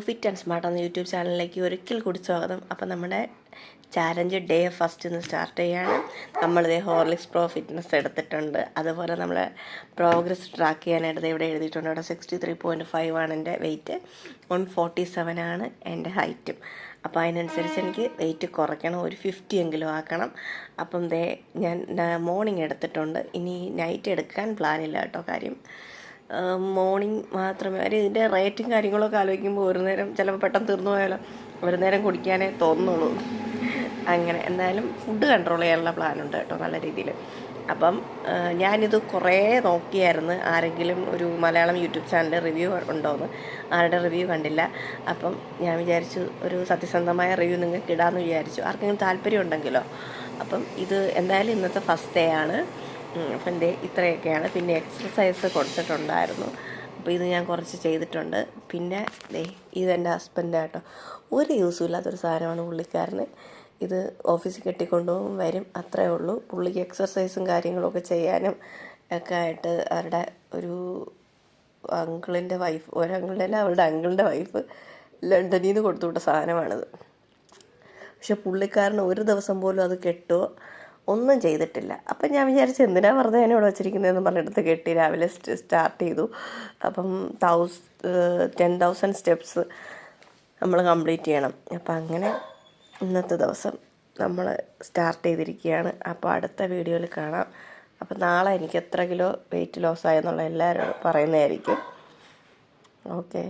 Fit and smart എന്ന YouTube ചാനലിലേക്ക് ഒരിക്കൽ കൂടി സ്വാഗതം. അപ്പം നമ്മുടെ ചാലഞ്ച് ഡേ ഫസ്റ്റ് നിന്ന് സ്റ്റാർട്ട് ചെയ്യാണ്. നമ്മളിതേ ഹോർലിക്സ് പ്രോ ഫിറ്റ്നസ് എടുത്തിട്ടുണ്ട്. അതുപോലെ നമ്മളെ പ്രോഗ്രസ് ട്രാക്ക് ചെയ്യാനായിട്ട് ഇവിടെ എഴുതിയിട്ടുണ്ട്. ഇവിടെ 63.5 ആണ് എൻ്റെ വെയിറ്റ്, 147 ആണ് എൻ്റെ ഹൈറ്റും. അപ്പോൾ അതിനനുസരിച്ച് എനിക്ക് വെയിറ്റ് കുറയ്ക്കണം, ഒരു 50 എങ്കിലും ആക്കണം. അപ്പം ഞാൻ മോർണിംഗ് എടുത്തിട്ടുണ്ട്. ഇനി നൈറ്റ് എടുക്കാൻ പ്ലാനില്ല കേട്ടോ. കാര്യം മോർണിംഗ് മാത്രമേ ഇതിൻ്റെ റേറ്റും കാര്യങ്ങളൊക്കെ ആലോചിക്കുമ്പോൾ ഒരു നേരം ചിലപ്പോൾ പെട്ടെന്ന് തീർന്നു പോയാലോ, ഒരു നേരം കുടിക്കാനേ തോന്നുള്ളൂ. അങ്ങനെ എന്തായാലും ഫുഡ് കൺട്രോൾ ചെയ്യാനുള്ള പ്ലാനുണ്ട് കേട്ടോ, നല്ല രീതിയിൽ. അപ്പം ഞാനിത് കുറേ നോക്കിയായിരുന്നു, ആരെങ്കിലും ഒരു മലയാളം യൂട്യൂബ് ചാനലിൽ റിവ്യൂ ഉണ്ടോയെന്ന്. ആരുടെ റിവ്യൂ കണ്ടില്ല. അപ്പം ഞാൻ വിചാരിച്ചു ഒരു സത്യസന്ധമായ റിവ്യൂ നിങ്ങൾക്ക് ഇടാമെന്ന് വിചാരിച്ചു, ആർക്കെങ്കിലും താല്പര്യം ഉണ്ടെങ്കിലോ. അപ്പം ഇത് എന്തായാലും ഇന്നത്തെ ഫസ്റ്റ് ഡേ ആണ്. അപ്പം എൻ്റെ ഇത്രയൊക്കെയാണ്. പിന്നെ എക്സർസൈസ് കൊടുത്തിട്ടുണ്ടായിരുന്നു, അപ്പോൾ ഇത് ഞാൻ കുറച്ച് ചെയ്തിട്ടുണ്ട്. പിന്നെ ഇതെൻ്റെ ഹസ്ബൻഡ് കേട്ടോ, ഒരു യൂസും ഇല്ലാത്തൊരു സാധനമാണ് പുള്ളിക്കാരന്. ഇത് ഓഫീസിൽ കെട്ടിക്കൊണ്ടുപോകും, വരും, അത്രേ ഉള്ളൂ. പുള്ളിക്ക് എക്സർസൈസും കാര്യങ്ങളൊക്കെ ചെയ്യാനും ഒക്കെ ആയിട്ട് അവരുടെ ഒരു അങ്കിളിൻ്റെ വൈഫ്, ഒരങ്കിളിൻ്റെ അല്ല, അവരുടെ അങ്കിളിൻ്റെ വൈഫ് ലണ്ടനിൽ നിന്ന് കൊടുത്തു വിട്ട സാധനമാണിത്. പക്ഷെ പുള്ളിക്കാരന് ഒരു ദിവസം പോലും അത് കെട്ടുമോ ഒന്നും ചെയ്തിട്ടില്ല. അപ്പം ഞാൻ വിചാരിച്ചു എന്തിനാ വെറുതെ എന്നോട് വെച്ചിരിക്കുന്നതെന്ന് പറഞ്ഞെടുത്ത് കെട്ടി രാവിലെ സ്റ്റാർട്ട് ചെയ്തു. അപ്പം 10,000 സ്റ്റെപ്സ് നമ്മൾ കംപ്ലീറ്റ് ചെയ്യണം. അപ്പം അങ്ങനെ ഇന്നത്തെ ദിവസം നമ്മൾ സ്റ്റാർട്ട് ചെയ്തിരിക്കുകയാണ്. അപ്പോൾ അടുത്ത വീഡിയോയിൽ കാണാം. അപ്പം നാളെ എനിക്ക് എത്ര കിലോ വെയിറ്റ് ലോസ് ആയെന്നുള്ള എല്ലാവരും പറയുന്നതായിരിക്കും. ഓക്കെ.